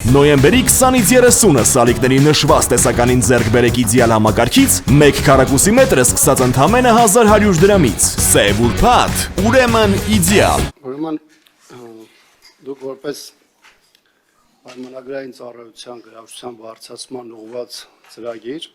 Նոյեմբերի 20-ից 30-ը սալիկների նշված տեսականին ձեռք բերեք իդեալ համակարգից 1 քառակուսի մետրը սկսած ընդամենը 1100 դրամից։ Սև ուրբաթ, ուրեմն իդեալ։ Ուրեմն դուք որպես պայմանագրային ծառայության գրավչության բարձրացման ուղղված ծրագիր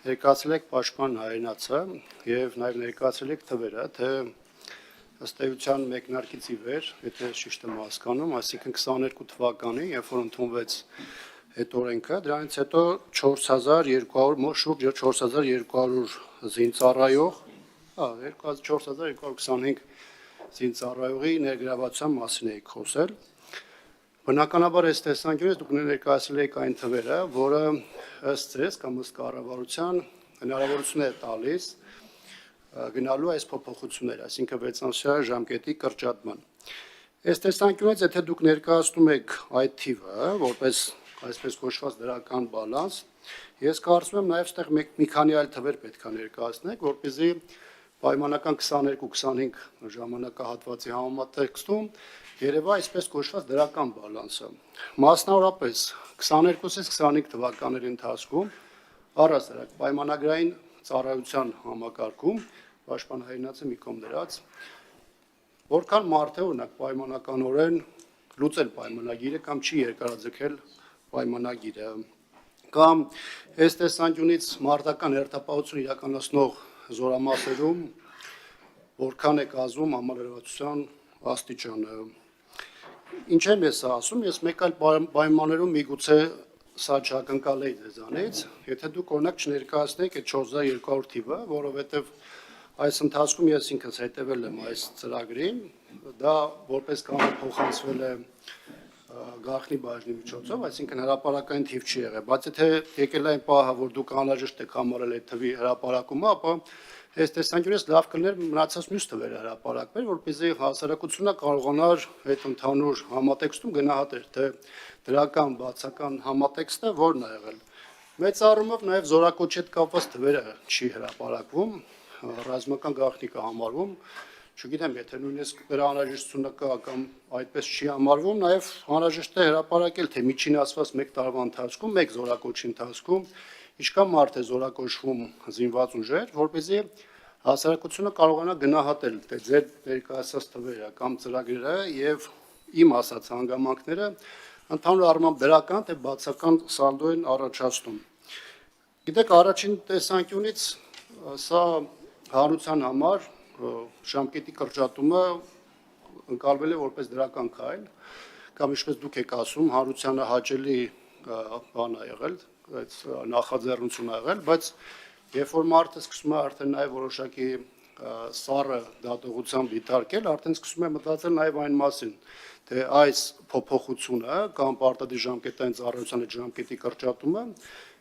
ներկայացրել եք պաշտպան հայրենացը եւ նաեւ ներկայացրել եք թվերը, թե ըստ էության մեկնարկից ի վեր, եթե ճիշտ եմ հասկանում, այսինքն 22 թվականին, երբ որ ընդունվեց այդ օրենքը, դրանից հետո 4200 մոտ շուրջ 4200 զինծառայող, 4225 զինծառայողի ներգրավվածության մասին եք խոսել։ Բնականաբար այս տեսանկյունից դուք ներկայացրել եք այն թվերը, որը ըստ ձեզ կամ ըստ կառավարության հնարավորություն է տալիս գնալու այս փոփոխությունները, այսինքն 6-ամսյա ժամկետի կրճատման։ Այս տեսանկյունից, եթե դուք ներկայացնում եք այդ թիվը, որպես այսպես կոչված դրական բալանս, ես կարծում եմ նաև այստեղ մի քանի այլ թվեր պետք է ներկայացնեք, որպեսզի պայմանական 22-25 ժամանակահատվածի համատեքստում երևա այսպես կոչված դրական բալանսը։ Մասնավորապես 22-ից 25 թվականների ընթացքում առհասարակ պայմանագրային ծառայության համակարգում պաշտպան հայրենացը մի կողմ դրած որքան մարդ է օրինակ պայմանականորեն լուծել պայմանագիրը կամ չի երկարաձգել պայմանագիրը կամ այս տեսանկյունից մարտական հերթապահություն իրականացնող զորամասերում որքան է կազմում համալրվածության աստիճանը։ Ինչ եմ ես ասում, ես մեկ այլ պայմաններում միգուցե սա չակնկալ էի ձեզանից, եթե դուք օրինակ չներկայացնեք այդ 4200 թիվը, որովհետև այս ընթացքում ես ինքս հետևել եմ այս ծրագրին, դա որպես կանոն փոխանցվել է գաղտնի բաժնի միջոցով, այսինքն հրապարակային թիվ չի եղել, բայց եթե եկել այն պահը, որ դուք անհրաժեշտ եք համարել այդ թվի հրապարակումը, ապա այս տեսանկյունից լավ կլիներ մնացած մյուս թվերը հրապարակվեր, որպեսզի հասարակությունը կարողանար այդ ընդհանուր համատեքստում գնահատել, թե դրական բացական համատեքստը որն է եղել։ Մեծ առումով նաև զորակոչի հետ կապված թվերը չի հրապարակվում, ռազմական գաղտնիք է համարվում, չգիտեմ, եթե նույնիսկ դրա անհրաժեշտությունը կա կամ այդպես չի համարվում, նաև անհրաժեշտ է հրապարակել, թե միջին ասված 1 տարվա ընթացքում, 1 զորակոչի ընթացքում ինչքան մարդ է զորակոչվում զինված ուժեր, որպեսզի հասարակությունը կարողանա գնահատել, թե ձեր ներկայացած թվերը կամ ծրագրերը եւ իմ ասած հանգամանքները ընդհանուր առմամբ դրական թե բացական սալդո են առաջացնում։ Գիտեք, առաջին տեսանկյունից սա հանրության համար ժամկետի կրճատումը ընկալվել է որպես դրական քայլ, կամ ինչպես դուք եք ասում, հանրությանը հաճելի բան է եղել, այդ նախաձեռնություն ա եղել, բայց երբ որ մարդը սկսում է արդեն նաև որոշակի սառը դատողությամբ դիտարկել, արդեն սկսում է մտածել նաև այն մասին, թե այս փոփոխությունը կամ պարտադիր ժամկետային ծառայության այդ ժամկետի կրճատումը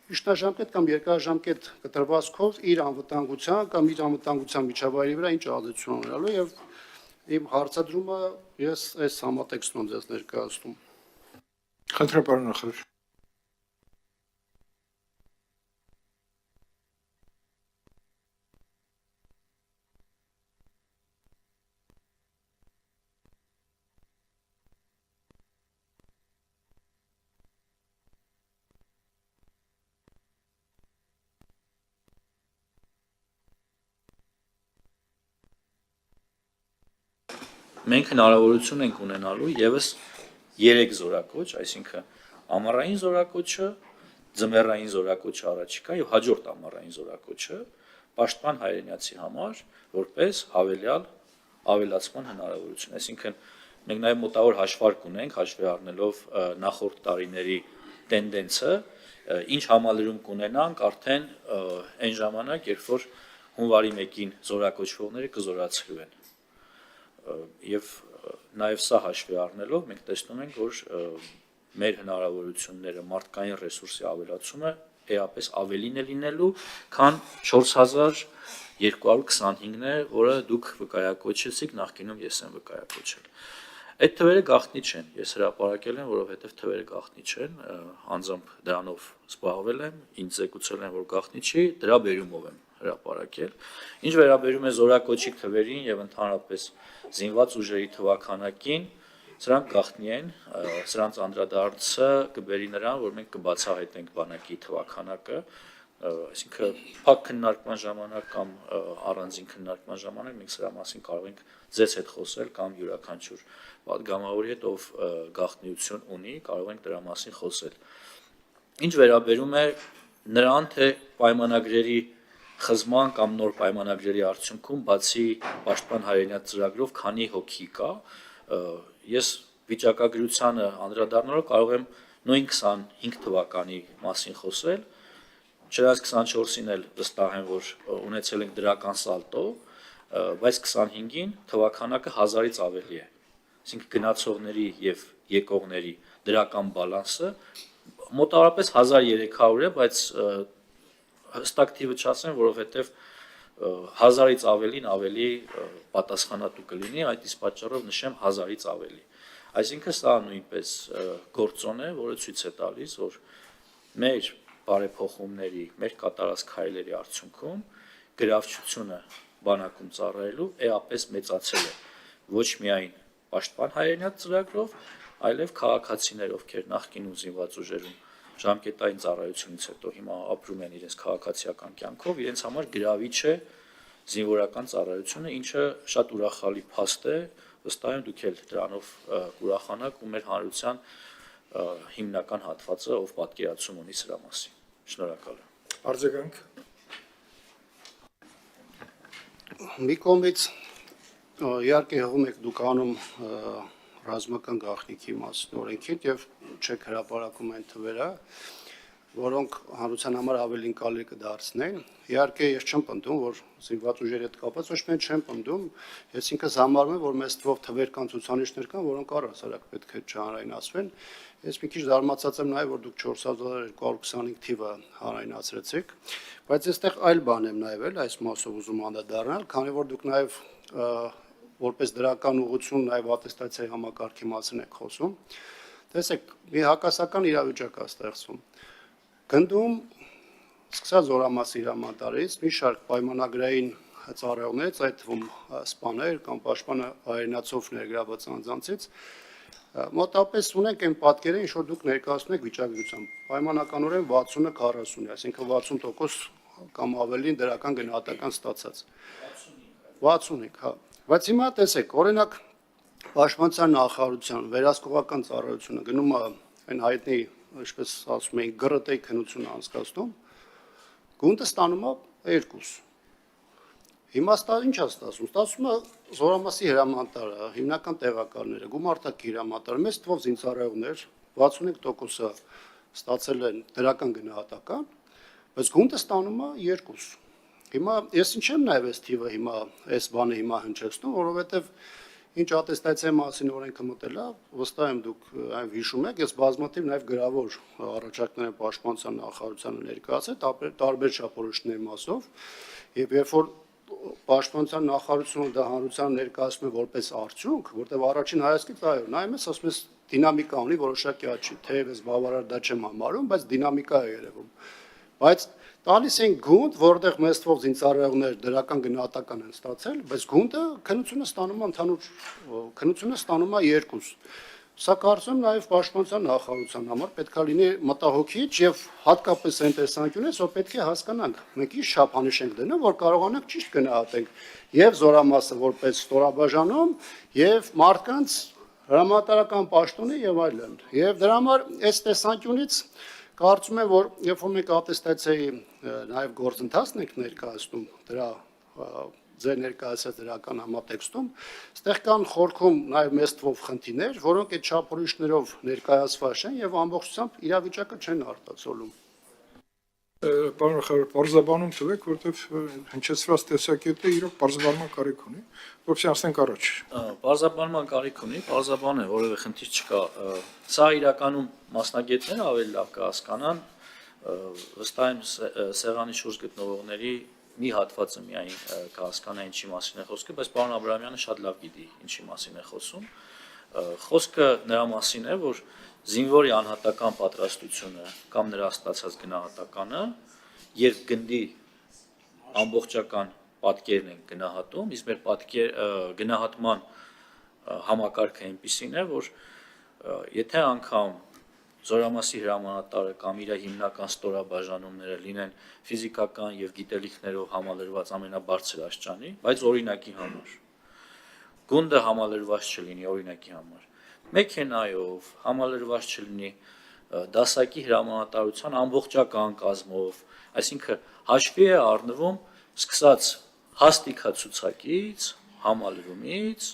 Իշտաժամկետ կամ երկարաժամկետ կտրվածքով իր անվտանգության կամ իր անվտանգության միջավայրի վրա ինչ ազդեցություն ունենալու եւ իմ հարցադրումը ես այս համատեքստում ձեզ ներկայացնում։ Խնդրեմ պարոն նախարար։ Մենք հնարավորություն ենք ունենալու եւս 3 զորակոչ, այսինքն ամառային զորակոչը, ձմեռային զորակոչը առաջիկա եւ հաջորդ ամառային զորակոչը պաշտպան հայրենացի համար որպես հավելյալ ավելացման հնարավորություն, այսինքն մենք նաեւ մոտավոր հաշվարկ ունենք, հաշվի առնելով նախորդ տարիների տենդենսը, ինչ համալրում կունենանք արդեն այն ժամանակ, երբ որ հունվարի 1-ին զորակոչվողները կզորացվեն։ Եվ նաև սա հաշվի առնելով մենք տեսնում ենք, որ մեր հնարավորությունները մարդկային ռեսուրսի ավելացումը էապես ավելին է լինելու, քան 4225-ն է, որը դուք վկայակոչեցիք, նախկինում ես եմ վկայակոչել։ Այդ թվերը գաղտնի չեն, ես հրապարակել եմ, որովհետև թվերը գաղտնի չեն, անձամբ դրանով զբաղվել եմ, ինձ զեկուցել են, որ գաղտնի չի, դրա բերումով եմ հրապարակել։ Ինչ վերաբերում է զորակոչի թվերին եւ ընդհանրապես զինված ուժերի թվաքանակին, Սրանք գաղտնի են, սրանց անդրադարձը կբերի նրան, որ մենք կբացահայտենք բանակի թվաքանակը, այսինքն փակ քննարկման ժամանակ կամ առանձին քննարկման ժամանակ մենք սրա մասին կարող ենք ձեզ հետ խոսել կամ յուրաքանչյուր պատգամավորի հետ, ով գաղտնիություն ունի, կարող ենք դրա մասին խոսել։ Ինչ վերաբերում է նրան, թե պայմանագրերի խզման կամ նոր պայմանագրերի արդյունքում բացի պաշտպան հայրենիաց ծրագրով քանի հոգի կա, ես վիճակագրությանը անդրադառնալով կարող եմ նույն 25 թվականի մասին խոսել, չնայած 24-ին էլ վստահ եմ, որ ունեցել ենք դրական սալտո, բայց 25-ին թվականակը 1000-ից ավելի է։ Այսինքն գնացողների եւ եկողների դրական բալանսը մոտավորապես 1300 է, բայց հստակ թիվը չասեմ, որովհետեւ 1000-ից ավելին ավելի պատասխանատու կլինի, այդ իսկ պատճառով նշեմ 1000-ից ավելի։ Այսինքն սա նույնպես գործոն է, որը ցույց է տալիս, որ մեր բարեփոխումների, մեր կատարած քայլերի արդյունքում գրավչությունը բանակում ծառայելու էապես մեծացել է ոչ միայն պաշտպան հայրենիաց ծրագրով, այլև քաղաքացիներ, ովքեր նախկինում զինված ուժերում ժամկետային ծառայությունից հետո հիմա ապրում են իրենց քաղաքացիական կյանքով, իրենց համար գրավիչ է զինվորական ծառայությունը, ինչը շատ ուրախալի փաստ է, վստահ եմ դուք էլ դրանով կուրախանաք ու մեր հանրության հիմնական հատվածը, ով պատկերացում ունի սրա մասին։ Շնորհակալ եմ։ Արձագանք։ Մի կողմից իհարկե հղում եք դուք անում ռազմական գաղտնիքի մասին օրենքին եւ չեք հրապարակում այն թվերը, որոնք հանրության համար ավելին կարելի կդարձնեն։ Իհարկե ես չեմ պնդում, որ զինված ուժերի հետ կապված ոչ միայն չեմ պնդում, ես ինքս համարում եմ, որ մեծ թվով թվեր կան ցուցանիշներ կան, որոնք առհասարակ պետք է չհանրայնացվեն։ Ես մի քիչ զարմացած եմ նաև, որ դուք 4225 թիվը հանրայնացրեցիք, բայց այստեղ այլ բան եմ նաև այս մասով ուզում անդրադառնալ, քանի որ դուք նաև որպես դրական ուղղություն նաև ատեստացիայի համակարգի մասին եք խոսում։ Տեսեք, մի հակասական իրավիճակ է ստեղծվում։ Գնդում սկսած Զորամասի հրամանատարից մի շարք պայմանագրային ծառայողներից, այդ թվում սպաներ կամ պաշտպան հայրենիացով ներգրաված անձանցից մոտավորապես ունենք այն պատկերը, ինչ որ դուք ներկայացնում եք վիճակագրությամբ։ Պայմանականորեն 60-ը 40-ը, այսինքն 60% կամ ավելին դրական գնահատական ստացած։ 65, հա։ Բայց հիմա տեսեք, օրինակ Պաշտպանության նախարարության վերահսկողական ծառայությունը գնում է այն հայտնի, ինչպես ասում են, գրտեի քննությունը անցկացնում, գունդը ստանում է 2։ Հիմա ինչ է ստացվում։ Ստացվում է Զորամասի հրամանատարը, հիմնական տեղակալները, գումարտակի հրամանատարը, մեծ թվով զինծառայողներ, 65%-ը ստացել են դրական գնահատական, բայց գունդը ստանում է 2։ Հիմա ես ինչ եմ նաև այս թիվը հիմա այս բանը հիմա հնչեցնում, որովհետև ինչ ատեստացիայի մասին օրենքը մտել է, վստահ եմ դուք այն հիշում եք, ես բազմաթիվ նաև գրավոր առաջարկներ պաշտպանության նախարարությանը ներկայացել տարբեր չափորոշիչների մասով, եւ երբ որ Պաշտպանության նախարարությունը դա հանրության ներկայացնում է որպես արդյունք, որտեղ առաջին հայացքից այո, նայում ես, ասում ես դինամիկա ունի որոշակի աճի, թեև ես բավարար դա չեմ համարում, բայց դինամիկա է երևում։ Բայց տալիս են գունդ, որտեղ մեծ թվով զինծառայողներ դրական գնահատական են ստացել, բայց գունդը քննությունը ստանում է ընդհանուր քննությունը ստանում է 2։ Սա կարծում եմ նաև Պաշտպանության նախարարության համար պետք է լինի մտահոգիչ եւ հատկապես այն տեսանկյունից, որ պետք է հասկանանք, մենք ինչ չափանիշ ենք դնում, որ կարողանանք ճիշտ գնահատենք եւ զորամասը որպես ստորաբաժանում եւ մարդկանց հրամանատարական պաշտոնի եւ այլն։ Եվ դրա համար այս տեսանկյունից կարծում եմ, որ երբ որ մենք ատեստացիայի նաև գործընթացն ենք ներկայացնում դրա ձեր ներկայացած դրական համատեքստում, այստեղ կան խորքում նաև մեծ թվով խնդիրներ, որոնք այդ չափորոշիչներով ներկայացված են եւ ամբողջությամբ իրավիճակը չեն արտացոլում։ Պարոն նախարար, բարձրաբանում տվեք, որտեվ հնչեցված տեսակետը իրոք բարձրաբանման կարիք ունի, որովհետեւ ասենք առաջ։ Բարձրաբանման կարիք ունի, բարձրաբան է, որևէ խնդիր չկա։ Սա իրականում մասնագետները ավելի լավ կհասկանան, վստահ եմ սեղանի շուրջ գտնվողների մի հատվածը միայն կհասկանա ինչի մասին է խոսքը, բայց պարոն Աբրահամյանը շատ լավ գիտի ինչի մասին է խոսում։ Խոսքը նրա մասին է, որ զինվորի անհատական պատրաստությունը կամ նրա ստացած գնահատականը երբ գնդի ամբողջական պատկերն են գնահատում, իսկ մեր գնահատման համակարգը այնպիսին է, որ եթե անգամ զորամասի հրամանատարը կամ իր հիմնական ստորաբաժանումները լինեն ֆիզիկական եւ գիտելիքներով համալրված ամենաբարձր աստիճանի, բայց օրինակի համար գունդը համալրված չլինի օրինակի համար, մեքենայով համալրված չլինի դասակի հրամանատարության ամբողջական կազմով, այսինքն հաշվի է առնվում սկսած հաստիքացուցակից, համալրումից,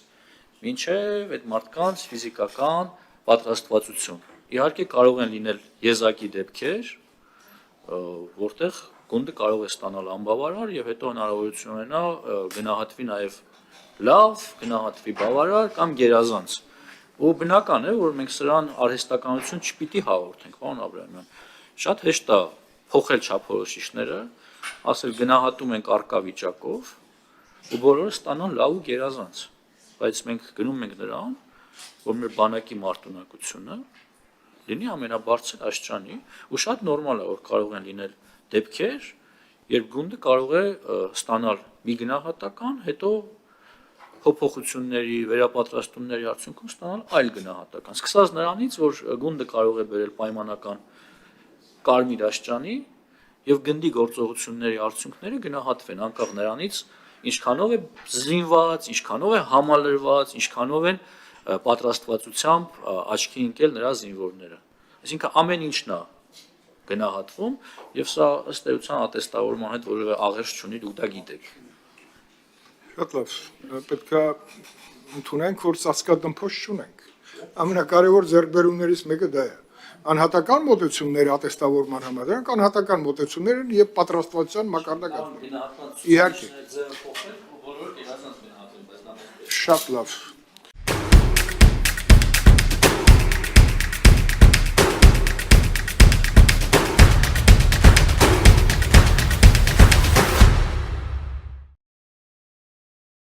մինչև այդ մարդկանց ֆիզիկական պատրաստվածություն։ Իհարկե կարող են լինել եզակի դեպքեր, որտեղ գունդը կարող է ստանալ անբավարար եւ հետո հնարավորություն ունենա գնահատվի նաեւ լավ, գնահատվի բավարար կամ գերազանց։ Ու բնական է, որ մենք սրան արհեստականություն չպիտի հաղորդենք, պարոն Աբրահամյան։ Շատ հեշտ է փոխել չափորոշիչները, ասել գնահատում ենք արկա վիճակով ու բոլորը ստանան լավ ու գերազանց։ Բայց մենք գնում ենք նրան, որ մեր բանակի մարտունակությունը լինի ամենաբարձր աստիճանի ու շատ նորմալ է, որ կարող են լինել դեպքեր, երբ գունդը կարող է ստանալ մի գնահատական, հետո փոփոխությունների, վերապատրաստումների արդյունքում ստանալ այլ գնահատական։ Սկսած նրանից, որ գունդը կարող է բերել պայմանական կարմիր աստիճանի եւ գնդի գործողությունների արդյունքները գնահատվեն անկախ նրանից, ինչքանով է զինված, ինչքանով է համալրված, ինչքանով են պատրաստվածությամբ աչքի ընկել նրա զինվորները։ Այսինքն ամեն ինչն է գնահատվում եւ սա ըստ էության ատեստավորման հետ որևէ աղերս չունի, դուք դա գիտեք։ Շատ լավ, պետք է ընդունենք, որ ծածկադմփոս չունենք։ Ամենակարևոր ձեռքբերումներից մեկը դա է։ Անհատական մոտեցումները ատեստավորման համաձայն, անհատական մոտեցումները եւ պատրաստվածության մակարդակը։ Իհարկե։ Շատ լավ։